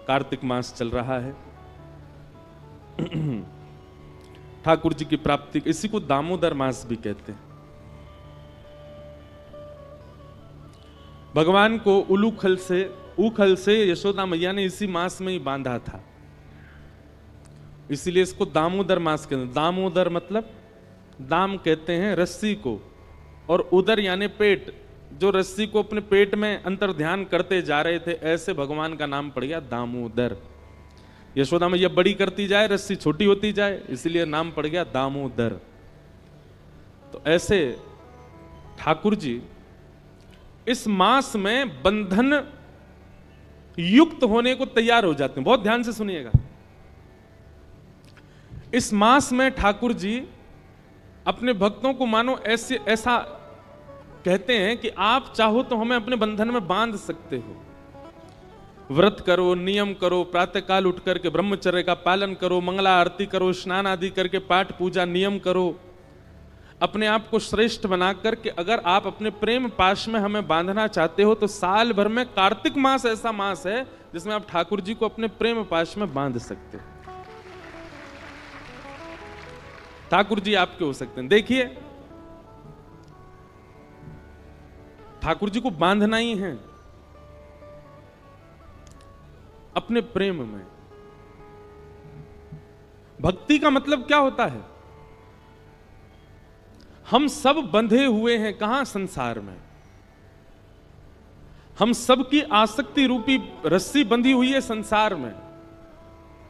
कार्तिक मास चल रहा है। ठाकुर जी की प्राप्ति, इसी को दामोदर मास भी कहते हैं। भगवान को उखल से यशोदा मैया ने इसी मास में ही बांधा था, इसीलिए इसको दामोदर मास कहते हैं। दामोदर मतलब दाम कहते हैं रस्सी को, और उदर यानी पेट, जो रस्सी को अपने पेट में अंतर ध्यान करते जा रहे थे, ऐसे भगवान का नाम पड़ गया दामोदर। यशोदा मैया बड़ी करती जाए, रस्सी छोटी होती जाए, इसलिए नाम पड़ गया दामोदर। तो ऐसे ठाकुर जी इस मास में बंधन युक्त होने को तैयार हो जाते हैं। बहुत ध्यान से सुनिएगा। इस मास में ठाकुर जी अपने भक्तों को मानो ऐसा कहते हैं कि आप चाहो तो हमें अपने बंधन में बांध सकते हो। व्रत करो, नियम करो, प्रातःकाल उठ करके ब्रह्मचर्य का पालन करो, मंगला आरती करो, स्नान आदि करके पाठ पूजा नियम करो, अपने आप को श्रेष्ठ बना करके अगर आप अपने प्रेम पाश में हमें बांधना चाहते हो तो साल भर में कार्तिक मास ऐसा मास है जिसमें आप ठाकुर जी को अपने प्रेम पाश में बांध सकते हो। ठाकुर जी आपके हो सकते हैं। देखिए, ठाकुर जी को बांधना ही है अपने प्रेम में। भक्ति का मतलब क्या होता है? हम सब बंधे हुए हैं कहां? संसार में। हम सब की आसक्ति रूपी रस्सी बंधी हुई है संसार में।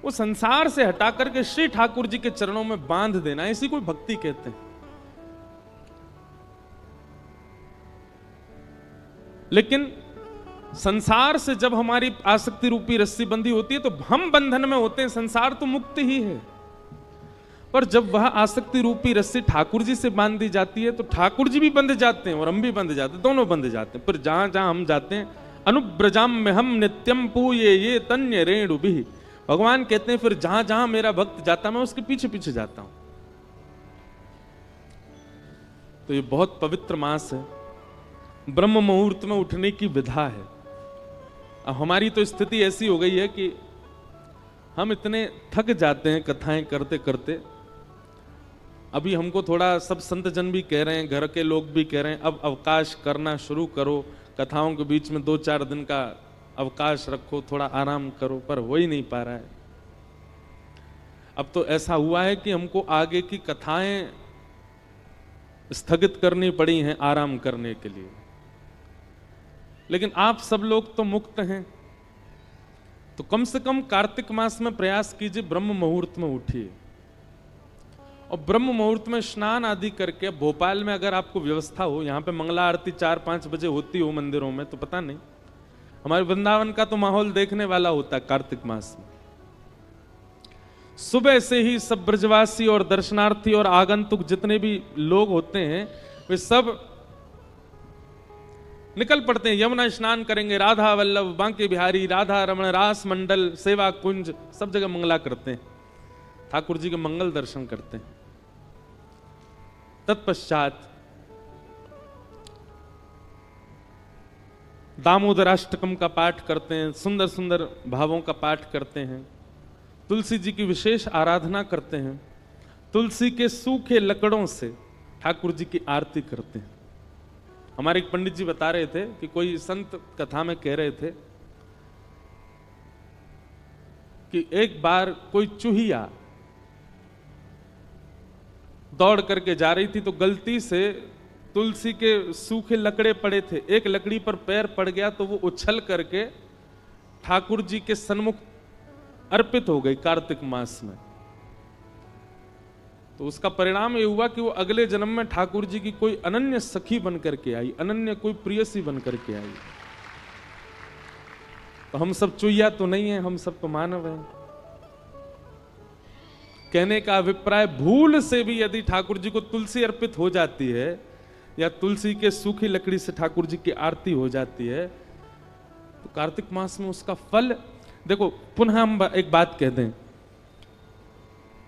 वो संसार से हटा करके श्री ठाकुर जी के चरणों में बांध देना, इसी को भक्ति कहते हैं। लेकिन संसार से जब हमारी आसक्ति रूपी रस्सी बंधी होती है तो हम बंधन में होते हैं, संसार तो मुक्त ही है। पर जब वह आसक्ति रूपी रस्सी ठाकुर जी से बांध दी जाती है तो ठाकुर जी भी बंध जाते हैं और हम भी बंध जाते हैं, दोनों बंध जाते हैं। पर जहां जहां हम जाते हैं, अनुब्रजाम में हम नित्यम पूये ये तन्य रेणु भी, भगवान कहते हैं फिर जहां जहां मेरा भक्त जाता मैं उसके पीछे पीछे जाता हूं। तो ये बहुत पवित्र मास है, ब्रह्म मुहूर्त में उठने की विधा है। अब हमारी तो स्थिति ऐसी हो गई है कि हम इतने थक जाते हैं कथाएं करते करते। अभी हमको थोड़ा सब संत जन भी कह रहे हैं, घर के लोग भी कह रहे हैं, अब अवकाश करना शुरू करो, कथाओं के बीच में 2-4 दिन का अवकाश रखो, थोड़ा आराम करो, पर हो ही नहीं पा रहा है। अब तो ऐसा हुआ है कि हमको आगे की कथाएं स्थगित करनी पड़ी हैं आराम करने के लिए। लेकिन आप सब लोग तो मुक्त हैं, तो कम से कम कार्तिक मास में प्रयास कीजिए, ब्रह्म मुहूर्त में उठिए और ब्रह्म मुहूर्त में स्नान आदि करके। भोपाल में अगर आपको व्यवस्था हो, यहाँ पे मंगला आरती 4-5 बजे होती हो मंदिरों में, तो पता नहीं, हमारे वृंदावन का तो माहौल देखने वाला होता है कार्तिक मास में। सुबह से ही सब ब्रजवासी और दर्शनार्थी और आगंतुक जितने भी लोग होते हैं वे सब निकल पड़ते हैं, यमुना स्नान करेंगे, राधा वल्लभ, बांके बिहारी, राधा रमण, रास मंडल, सेवा कुंज, सब जगह मंगला करते हैं, ठाकुर जी के मंगल दर्शन करते हैं। तत्पश्चात दामोदराष्टकम का पाठ करते हैं, सुंदर सुंदर भावों का पाठ करते हैं, तुलसी जी की विशेष आराधना करते हैं, तुलसी के सूखे लकड़ों से ठाकुर जी की आरती करते हैं। हमारे एक पंडित जी बता रहे थे कि कोई संत कथा में कह रहे थे कि एक बार कोई चूहिया दौड़ करके जा रही थी तो गलती से तुलसी के सूखे लकड़े पड़े थे, एक लकड़ी पर पैर पड़ गया तो वो उछल करके ठाकुर जी के सन्मुख अर्पित हो गई कार्तिक मास में। तो उसका परिणाम ये हुआ कि वो अगले जन्म में ठाकुर जी की कोई अनन्य सखी बन करके आई, अनन्य कोई प्रियसी बन करके आई। तो हम सब चुईया तो नहीं है, हम सब तो मानव हैं। कहने का अभिप्राय, भूल से भी यदि ठाकुर जी को तुलसी अर्पित हो जाती है या तुलसी के सूखी लकड़ी से ठाकुर जी की आरती हो जाती है तो कार्तिक मास में उसका फल देखो। पुनः हम एक बात कह दें,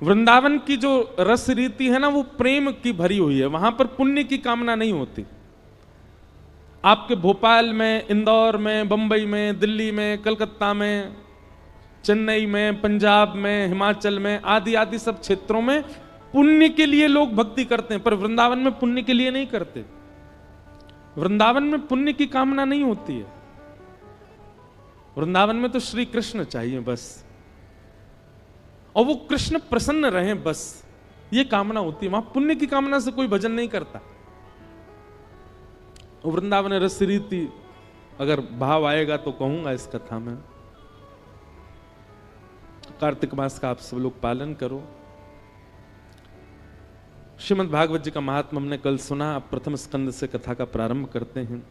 वृंदावन की जो रस रीति है ना वो प्रेम की भरी हुई है, वहां पर पुण्य की कामना नहीं होती। आपके भोपाल में, इंदौर में, बंबई में, दिल्ली में, कलकत्ता में, चेन्नई में, पंजाब में, हिमाचल में, आदि आदि सब क्षेत्रों में पुण्य के लिए लोग भक्ति करते हैं, पर वृंदावन में पुण्य के लिए नहीं करते। वृंदावन में पुण्य की कामना नहीं होती है। वृंदावन में तो श्री कृष्ण चाहिए बस, और वो कृष्ण प्रसन्न रहे बस, ये कामना होती है। वहां पुण्य की कामना से कोई भजन नहीं करता। वृंदावन रस रीति अगर भाव आएगा तो कहूंगा इस कथा में। कार्तिक मास का आप सब लोग पालन करो। श्रीमद् भागवत जी का महात्मा हमने कल सुना। अब प्रथम स्कंद से कथा का प्रारंभ करते हैं।